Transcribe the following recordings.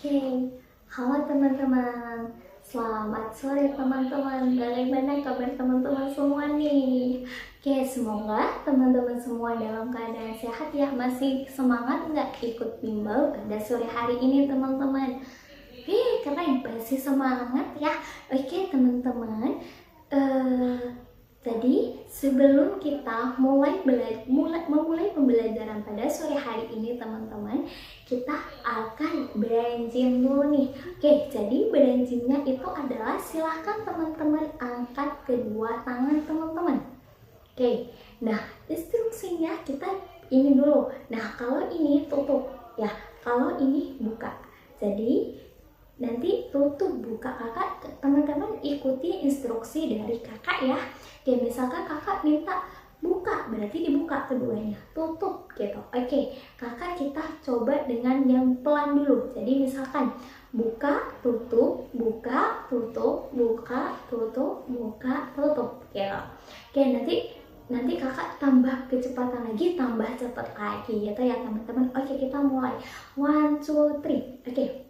Oke, halo teman-teman. Selamat sore teman-teman. Bagaimana kabar teman-teman semua nih? Oke, semoga teman-teman semua dalam keadaan sehat ya. Masih semangat nggak ikut bimbel pada sore hari ini teman-teman? Keren, pasti semangat ya. Oke teman-teman. Tadi sebelum kita memulai pembelajaran pada sore hari ini teman-teman, kita akan brain gym dulu nih. Oke, jadi brain gymnya itu adalah silahkan teman-teman angkat kedua tangan teman-teman. Oke, nah instruksinya kita ini dulu. Nah kalau ini tutup ya, kalau ini buka. Jadi nanti tutup buka kakak, teman-teman ikuti instruksi dari kakak ya. Oke, misalkan kakak minta buka, berarti dibuka keduanya, tutup gitu. Oke, kakak kita coba dengan yang pelan dulu. Jadi misalkan buka, tutup, buka, tutup, buka, tutup, buka, tutup gitu. Oke, nanti kakak tambah kecepatan lagi, tambah cepat lagi gitu ya teman-teman. Oke, kita mulai 1, 2, 3. Oke,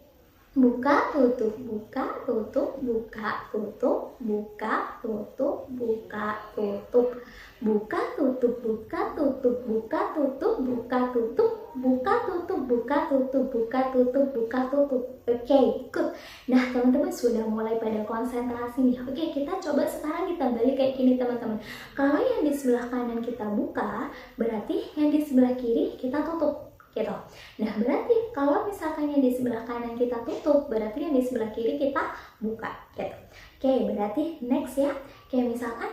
buka, tutup, buka, tutup, buka, tutup, buka, tutup, buka, tutup, buka, tutup, buka, tutup, buka, tutup, buka, tutup, buka, tutup, buka, tutup, buka, tutup, buka, tutup. Oke, good. Nah teman-teman sudah mulai pada konsentrasi nih. Oke, kita coba sekarang kita balik kayak gini teman-teman. Kalau yang di sebelah kanan kita buka, berarti yang di sebelah kiri kita tutup gitu. Nah berarti kalau misalkan yang di sebelah kanan kita tutup, berarti yang di sebelah kiri kita buka gitu. Oke, berarti next ya. Oke, misalkan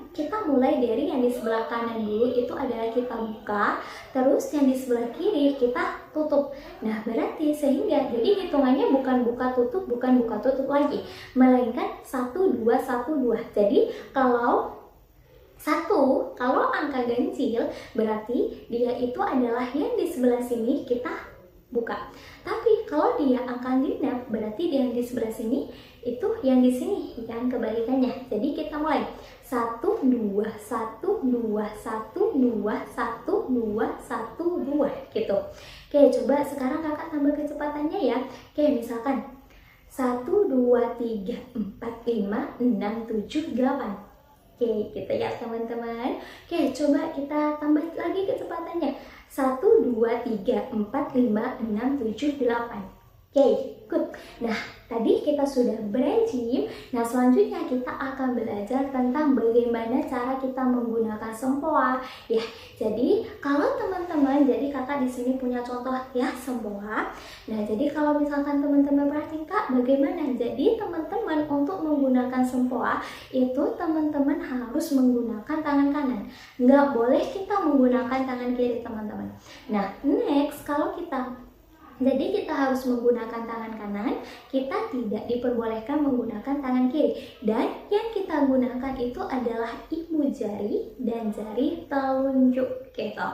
kita mulai dari yang di sebelah kanan dulu, itu adalah kita buka, terus yang di sebelah kiri kita tutup. Nah berarti sehingga jadi hitungannya bukan buka tutup, bukan buka tutup lagi, melainkan 1, 2, 1, 2. Jadi kalau angka ganjil berarti dia itu adalah yang di sebelah sini kita buka. Tapi kalau dia angka genap berarti dia yang di sebelah sini itu yang di sini, kan kebalikannya. Jadi kita mulai 1, 2, 1, 2, 1, 2, 1, 2, 1, 2 gitu. Oke, coba sekarang kakak tambah kecepatannya ya. Oke, misalkan 1, 2, 3, 4, 5, 6, 7, 8. Oke, gitu ya teman-teman. Oke, coba kita tambah lagi kecepatannya. 1, 2, 3, 4, 5, 6, 7, 8. Oke, good. Nah, tadi kita sudah brain gym. Nah, selanjutnya kita akan belajar tentang bagaimana cara kita menggunakan sempoa. Ya, jadi kalau teman-teman, jadi kakak di sini punya contoh ya sempoa. Nah, jadi kalau misalkan teman-teman perhatiin kak, bagaimana? Jadi teman-teman untuk menggunakan sempoa itu teman-teman harus menggunakan tangan kanan. Nggak boleh kita menggunakan tangan kiri teman-teman. Nah, next kalau jadi kita harus menggunakan tangan kanan, kita tidak diperbolehkan menggunakan tangan kiri. Dan yang kita gunakan itu adalah ibu jari dan jari telunjuk gitu.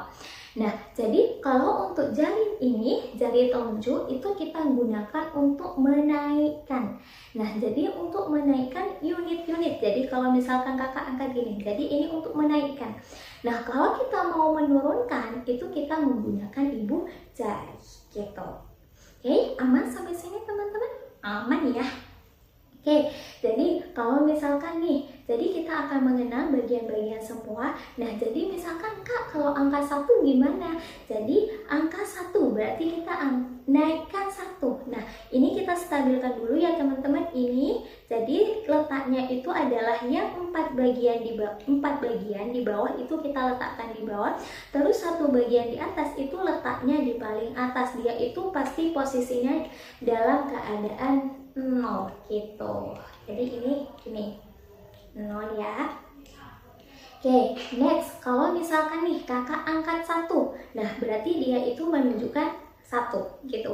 Nah, jadi kalau untuk jari ini, jari telunjuk itu kita gunakan untuk menaikkan. Nah, jadi untuk menaikkan unit-unit. Jadi kalau misalkan kakak angkat gini, jadi ini untuk menaikkan. Nah, kalau kita mau menurunkan, itu kita menggunakan ibu jari gitu. Oke, aman sampai sini teman-teman? Aman ya? Oke, jadi kalau misalkan nih, jadi kita akan mengenal bagian-bagian sempoa. Nah, jadi misalkan kak, kalau angka 1 gimana? Jadi angka 1 berarti kita naikkan 1. Nah, ini kita stabilkan dulu ya teman-teman. Ini jadi letaknya itu adalah yang 4 bagian di bawah itu kita letakkan di bawah. Terus 1 bagian di atas itu letaknya di paling atas. Dia itu pasti posisinya dalam keadaan 0 gitu. Jadi ini 0 ya. Oke, next kalau misalkan nih kakak angkat 1, nah berarti dia itu menunjukkan 1 gitu.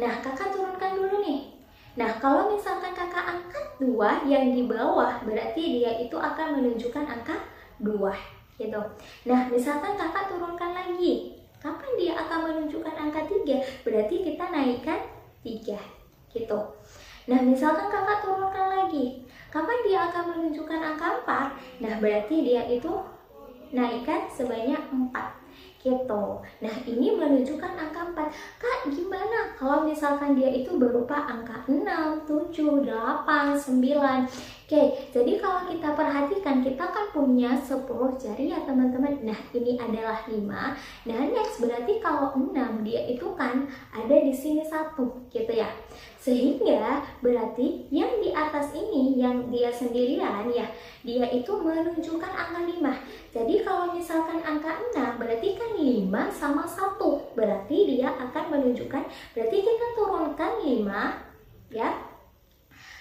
Nah kakak turunkan dulu nih. Nah kalau misalkan kakak angkat 2 yang di bawah, berarti dia itu akan menunjukkan angka 2 gitu. Nah misalkan kakak turunkan lagi, kapan dia akan menunjukkan angka 3? Berarti kita naikkan 3 gitu. Nah, misalkan kakak turunkan lagi, kapan dia akan menunjukkan angka 4? Nah, berarti dia itu naikkan sebanyak 4. gitu. Nah, ini menunjukkan angka 4. Kak, gimana kalau misalkan dia itu berupa angka 6, 7, 8, 9? Oke, jadi kalau kita perhatikan, kita kan punya 10 jari ya teman-teman. Nah, ini adalah 5. Nah, next berarti kalau 6 dia itu kan ada di sini 1 gitu ya. Sehingga berarti yang di atas ini, yang dia sendirian ya, dia itu menunjukkan angka 5. Jadi kalau misalkan angka 6 berarti kan 5 sama 1. Berarti dia akan menunjukkan, berarti kita turunkan 5 ya.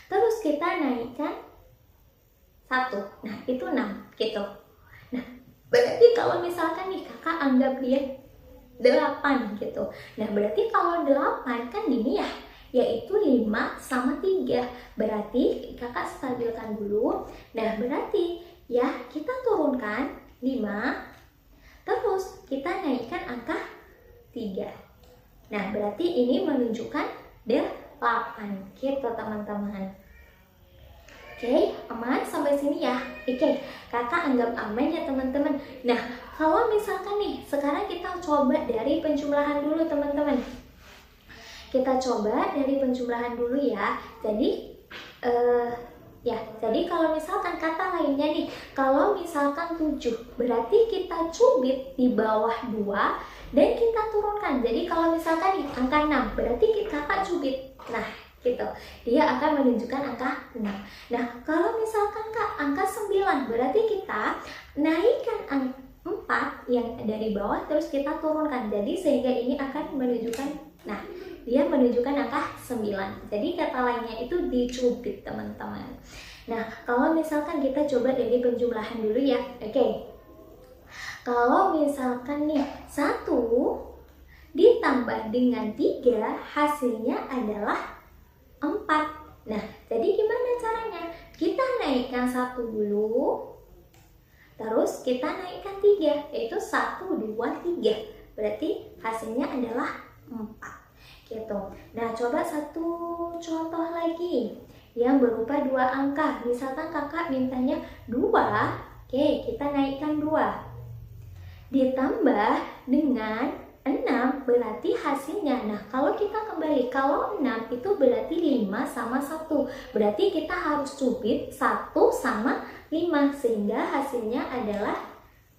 Terus kita naikkan 1. Nah, itu 6 gitu. Nah, berarti kalau misalkan nih kakak anggap dia 8 gitu. Nah, berarti kalau 8 kan gini ya, yaitu 5 sama 3. Berarti kakak stabilkan dulu. Nah, berarti ya kita turunkan 5, terus kita naikkan angka 3. Nah, berarti ini menunjukkan 8 gitu teman-teman. Oke, aman sampai sini ya. Oke, kakak anggap aman ya teman-teman. Nah, kalau misalkan nih, sekarang kita coba dari penjumlahan dulu teman-teman. Kita coba dari penjumlahan dulu ya. Jadi, jadi kalau misalkan kata lainnya nih, kalau misalkan 7, berarti kita cubit di bawah 2 dan kita turunkan. Jadi kalau misalkan nih, angka 6, berarti kakak cubit. Nah, gitu. Dia akan menunjukkan angka 6. Nah, kalau misalkan Kak, angka 9, berarti kita naikkan angka 4 yang dari bawah, terus kita turunkan. Jadi sehingga ini akan menunjukkan, nah, dia menunjukkan angka 9. Jadi kata lainnya itu dicubit teman-teman. Nah, kalau misalkan kita coba dari penjumlahan dulu ya. Oke. Kalau misalkan nih 1 ditambah dengan 3 hasilnya adalah 4. Nah, jadi gimana caranya? Kita naikkan 1 dulu, terus kita naikkan 3, yaitu 1, 2, 3. Berarti hasilnya adalah 4. Gitu. Nah, coba satu contoh lagi yang berupa 2 angka. Misalkan kakak mintanya 2, oke, kita naikkan 2. Ditambah dengan 6 berarti hasilnya. Nah, kalau kita kembali, kalau 6 itu berarti 5 sama 1. Berarti kita harus cubit 1 sama 5 sehingga hasilnya adalah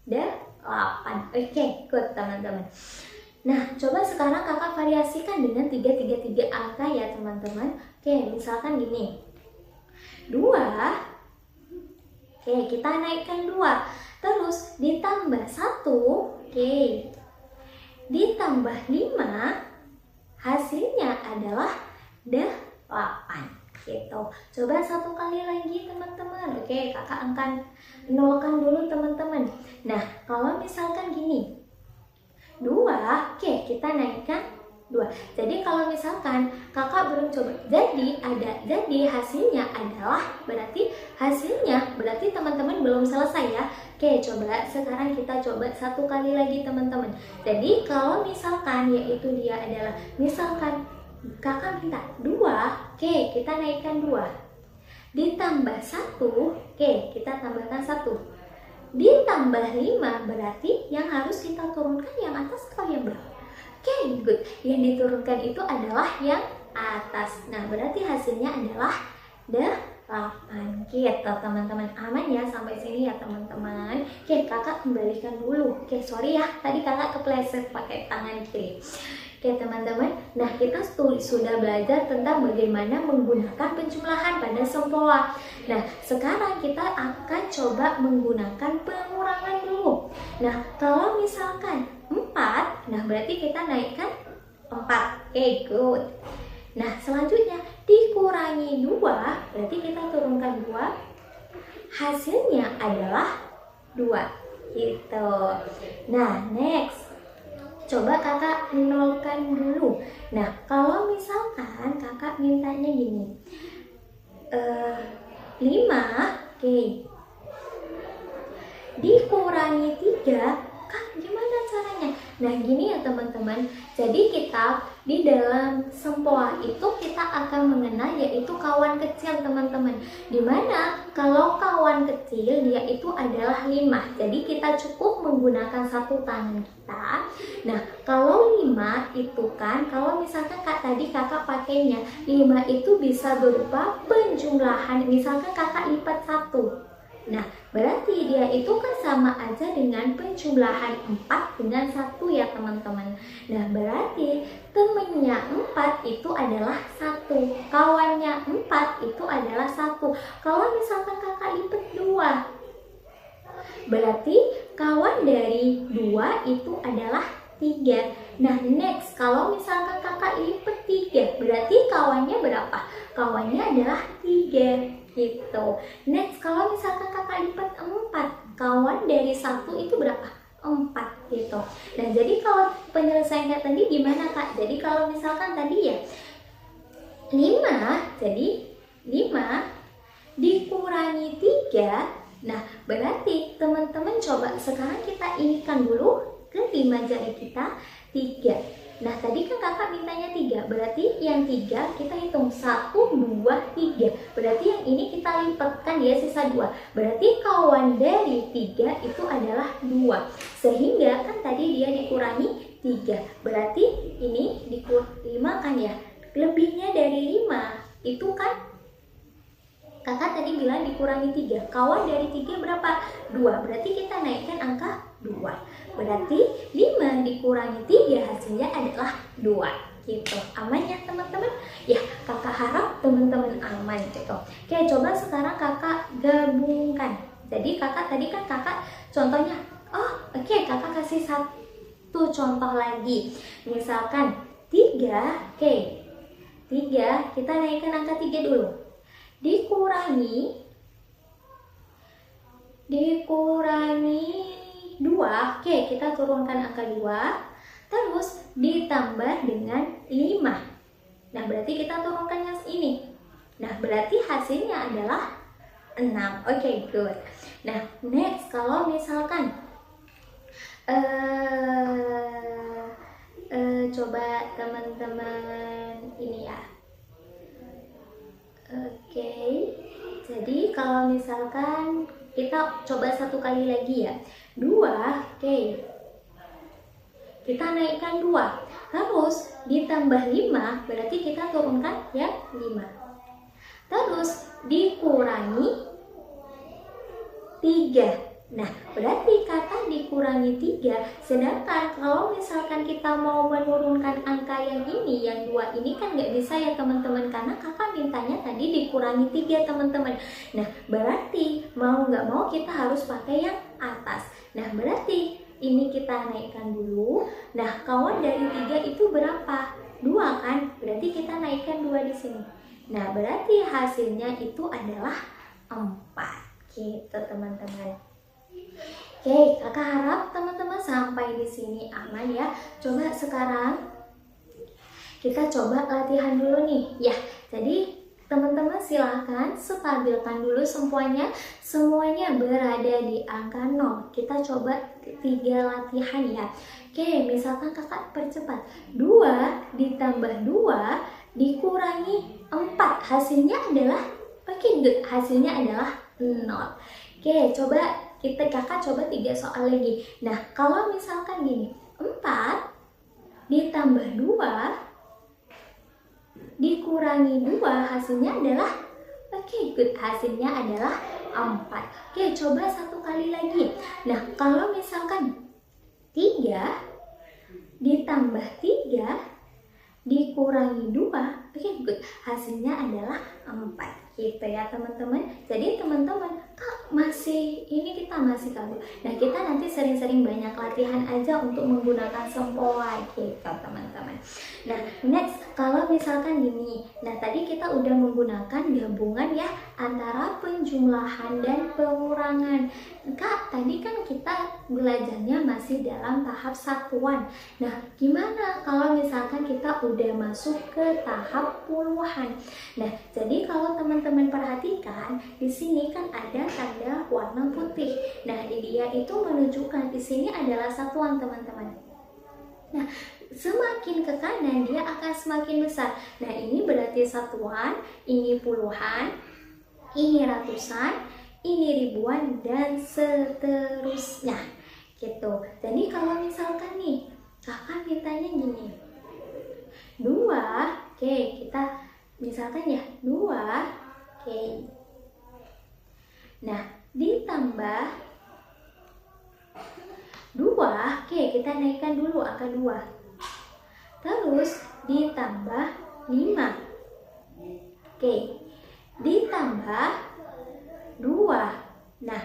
8. Oke, good teman-teman. Nah, coba sekarang kakak variasikan dengan 3 angka ya teman-teman. Oke, misalkan gini. 2. Oke, kita naikkan 2. Terus ditambah 1. Oke. Ditambah 5, hasilnya adalah 8 gitu. Coba satu kali lagi teman-teman. Oke, kakak akan nolkan dulu teman-teman. Nah, kalau misalkan gini 2, oke, kita naikkan 2. Jadi kalau misalkan kakak belum coba, jadi hasilnya adalah, berarti teman-teman belum selesai ya. Oke, coba sekarang kita coba satu kali lagi teman-teman. Jadi kalau misalkan yaitu dia adalah, misalkan kakak minta 2, oke, kita naikkan 2. Ditambah 1, oke, kita tambahkan 1. Ditambah 5, berarti yang harus kita turunkan yang atas atau yang bawah? Oke, good. Yang diturunkan itu adalah yang atas. Nah, berarti hasilnya adalah 8 gitu teman-teman. Aman ya sampai sini ya teman-teman. Oke, kakak kembalikan dulu. Oke, sorry ya, tadi kakak kepleset pakai tangan kiri. Oke teman-teman, nah kita sudah belajar tentang bagaimana menggunakan penjumlahan pada sempoa. Nah, sekarang kita akan coba menggunakan pengurangan dulu. Nah, kalau misalkan 4, nah berarti kita naikkan 4. Oke, good. Nah, selanjutnya dikurangi 2, berarti kita turunkan 2. Hasilnya adalah 2. Gitu. Nah, next. Coba kakak nolkan dulu. Nah, kalau misalkan kakak mintanya gini. 5, oke. Dikurangi 3, Kak, gimana caranya? Nah gini ya teman-teman, jadi kita di dalam sempoa itu kita akan mengenal yaitu kawan kecil teman-teman. Dimana kalau kawan kecil dia itu adalah 5, jadi kita cukup menggunakan satu tangan kita. Nah kalau 5 itu kan, kalau misalkan tadi kakak pakainya 5 itu bisa berupa penjumlahan, misalkan kakak lipat 1. Nah, berarti dia itu kan sama aja dengan penjumlahan 4 dengan 1 ya teman-teman. Nah, berarti temennya 4 itu adalah 1, kawannya 4 itu adalah 1. Kalau misalkan kakak lipat 2, berarti kawan dari 2 itu adalah 3. Nah, next, kalau misalkan kakak lipat 3, berarti kawannya berapa? Kawannya adalah 3. Gitu. Next, kalau misalkan kakak lipat 4, kawan dari 1 itu berapa? 4 gitu. Nah, jadi kalau penyelesaian kayak tadi gimana kak? Jadi kalau misalkan tadi ya 5, jadi 5 dikurangi 3. Nah, berarti teman-teman coba sekarang kita inikan dulu ke 5 jari kita 3. Nah, tadi kan kakak mintanya 3, berarti yang 3 kita hitung 1, 2, 3. Berarti yang ini kita lipatkan ya, sisa 2. Berarti kawan dari 3 itu adalah 2. Sehingga kan tadi dia dikurangi 3. Berarti ini dikurangi 5 kan ya. Lebihnya dari 5 itu kan kakak tadi bilang dikurangi 3. Kawan dari 3 berapa? 2. Berarti kita naikkan angka 2. Berarti 5 dikurangi 3 hasilnya adalah 2. Gitu. Aman ya teman-teman? Ya, kakak harap teman-teman aman gitu. Oke, coba sekarang kakak gabungkan. Jadi kakak tadi kan kakak contohnya, oke, kakak kasih satu contoh lagi. Misalkan 3, oke. 3, kita naikkan angka 3 dulu. Dikurangi 2, oke, kita turunkan angka 2, terus ditambah dengan 5. Nah, berarti kita turunkan yang ini. Nah, berarti hasilnya adalah 6. Oke, good. Nah, next, kalau misalkan coba teman-teman ini ya. Oke, jadi kalau misalkan kita coba satu kali lagi ya. 2, oke. Kita naikkan 2. Terus ditambah 5, berarti kita turunkan ya 5. Terus dikurangi 3. Nah, berarti kata dikurangi 3. Sedangkan kalau misalkan kita mau menurunkan angka yang ini, yang 2 ini kan nggak bisa ya teman-teman, karena kakak mintanya tadi dikurangi 3 teman-teman. Nah, berarti mau nggak mau kita harus pakai yang atas. Nah, berarti ini kita naikkan dulu. Nah, kawan dari 3 itu berapa? 2 kan? Berarti kita naikkan 2 di sini. Nah, berarti hasilnya itu adalah 4. Gitu teman-teman. Oke, kakak harap teman-teman sampai di sini aman ya. Coba sekarang kita coba latihan dulu nih. Ya, jadi teman-teman silahkan stabilkan dulu semuanya berada di angka 0. Kita coba 3 latihan ya. Oke, misalkan kakak percepat. 2 ditambah 2 dikurangi 4. Hasilnya adalah, good, hasilnya adalah 0. Oke, coba kakak coba 3 soal lagi. Nah, kalau misalkan gini, 4 ditambah 2 dikurangi 2 hasilnya adalah, good, hasilnya adalah 4. Oke, coba satu kali lagi. Nah, kalau misalkan 3 ditambah 3 dikurangi 2, good, hasilnya adalah 4. Gitu ya teman-teman. Jadi teman-teman, kak masih ini kita masih kabur. Nah, kita nanti sering-sering banyak latihan aja untuk menggunakan sempoa gitu teman-teman. Nah, next, kalau misalkan gini. Nah, tadi kita udah menggunakan gabungan ya antara penjumlahan dan pengurangan. Kak, tadi kan kita belajarnya masih dalam tahap satuan. Nah, gimana kalau misalkan kita udah masuk ke tahap puluhan? Nah, jadi kalau teman-teman perhatikan, di sini kan ada tanda warna putih. Nah, dia itu menunjukkan di sini adalah satuan teman-teman. Nah, semakin ke kanan dia akan semakin besar. Nah, ini berarti satuan, ini puluhan, ini ratusan, ini ribuan, dan seterusnya. Gitu. Jadi kalau misalkan nih, kakak mintanya gini. 2, oke, kita misalkan ya, 2, oke. Nah, ditambah 2, oke, kita naikkan dulu angka 2. Terus ditambah 5. Oke, ditambah 2. Nah,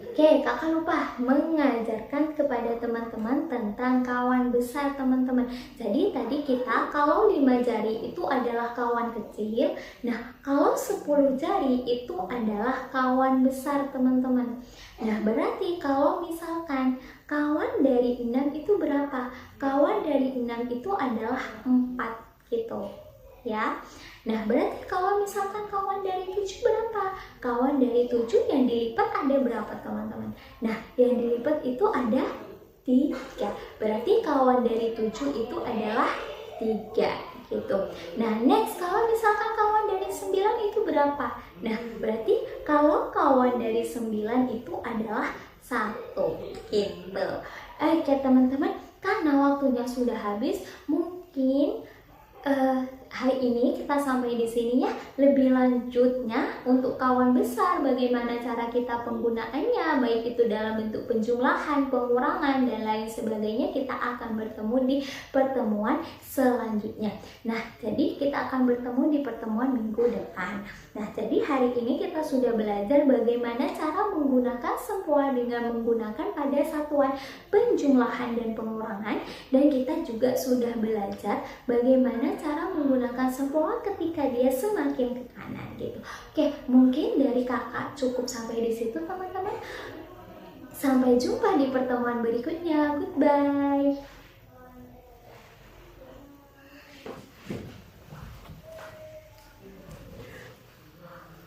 oke, kakak lupa mengajarkan kepada teman-teman tentang kawan besar teman-teman. Jadi tadi kita kalau 5 jari itu adalah kawan kecil. Nah, kalau 10 jari itu adalah kawan besar teman-teman. Nah, berarti kalau misalkan kawan dari 6 itu berapa? Kawan dari 6 itu adalah 4 gitu. Ya. Nah, berarti kalau misalkan kawan dari 7 berapa? Kawan dari 7 yang dilipat ada berapa, teman-teman? Nah, yang dilipat itu ada 3. Berarti kawan dari 7 itu adalah 3 gitu. Nah, next kalau misalkan kawan dari 9 itu berapa? Nah, berarti kalau kawan dari 9 itu adalah 1 gitu. Oke, teman-teman, karena waktunya sudah habis, mungkin hari ini kita sampai di sini ya. Lebih lanjutnya untuk kawan besar, bagaimana cara kita penggunaannya, baik itu dalam bentuk penjumlahan, pengurangan, dan lain sebagainya, kita akan bertemu di pertemuan selanjutnya. Nah, jadi kita akan bertemu di pertemuan minggu depan. Nah, jadi hari ini kita sudah belajar bagaimana cara menggunakan sempoa dengan menggunakan pada satuan penjumlahan dan pengurangan, dan kita juga sudah belajar bagaimana cara menggunakan sempoa ketika dia semakin ke kanan gitu. Oke, mungkin dari kakak cukup sampai di situ, teman-teman. Sampai jumpa di pertemuan berikutnya. Goodbye.